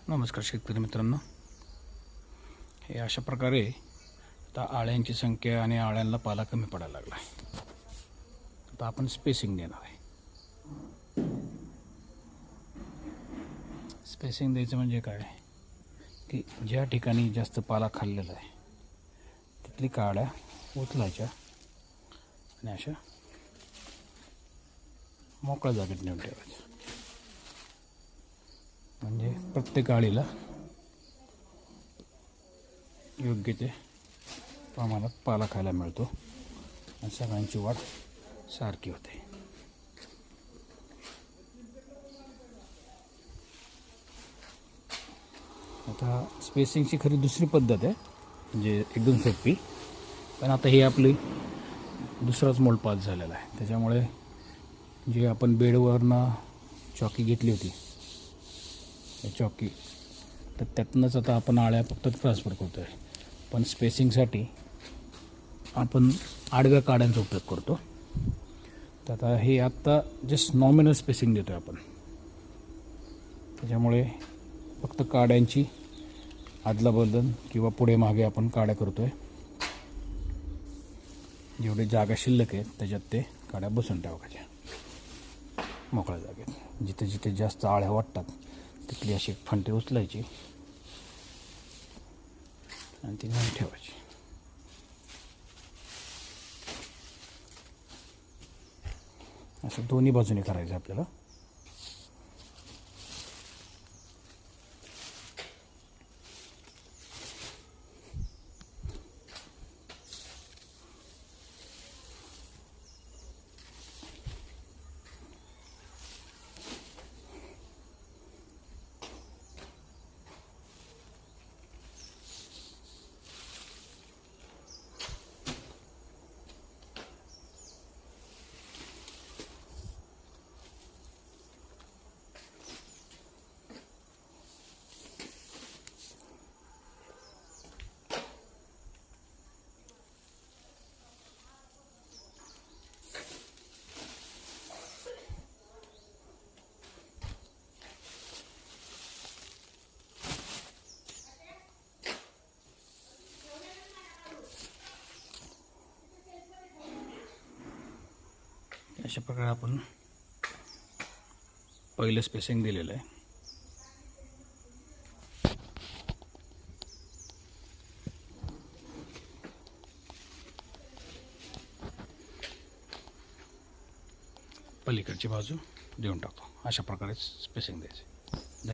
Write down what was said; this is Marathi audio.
नमस्कार शेतकरी मित्रांनो, हे अशा प्रकारे आता आळ्यांची संख्या आणि आळ्यांना पाला कमी पडायला लागला आहे. आता आपण स्पेसिंग देणार आहे. स्पेसिंग द्यायचं म्हणजे काय की ज्या ठिकाणी जास्त पाला खाल्लेला आहे तिथली काड्या उचलायच्या आणि अशा मोकळ्या जागेत नेऊन ठेवायच्या. म्हणजे प्रत्येक आळीला योग्य ते प्रमाणात पाला खायला मिळतो आणि सगळ्यांची वाढ सारखी होते. आता स्पेसिंगची खरी दुसरी पद्धत आहे, म्हणजे एकदम सोपी, पण आता ही आपली दुसराच मोल्ड पास झालेला आहे. त्याच्यामुळे जे आपण बेडवरनं चॉकी घेतली होती चॉकी, तर त्यातनंच आता आपण आळ्या फक्त ट्रान्सफर करतो आहे. पण स्पेसिंगसाठी आपण आडव्या काड्यांचा उपयोग करतो. तर आता हे आत्ता जस्ट नॉमिनल स्पेसिंग देतो आहे आपण. त्याच्यामुळे फक्त काड्यांची आदलाबदल किंवा पुढे मागे आपण काड्या करतो आहे. जेवढी जागा शिल्लक आहे त्याच्यात ते काड्या बसून ठेवायच्या मोकळ्या जागेत. जिथे जिथे जास्त आळ्या वाटतात तिथली अशी फंटी उचलायची आणि ती नेऊन ठेवायची. असं दोन्ही बाजूने करायचं आपल्याला. अशा प्रकारे आपण पहिलं स्पेसिंग दिलेलं आहे. पलीकडची बाजू देऊन टाकतो. अशा प्रकारे स्पेसिंग द्यायचं.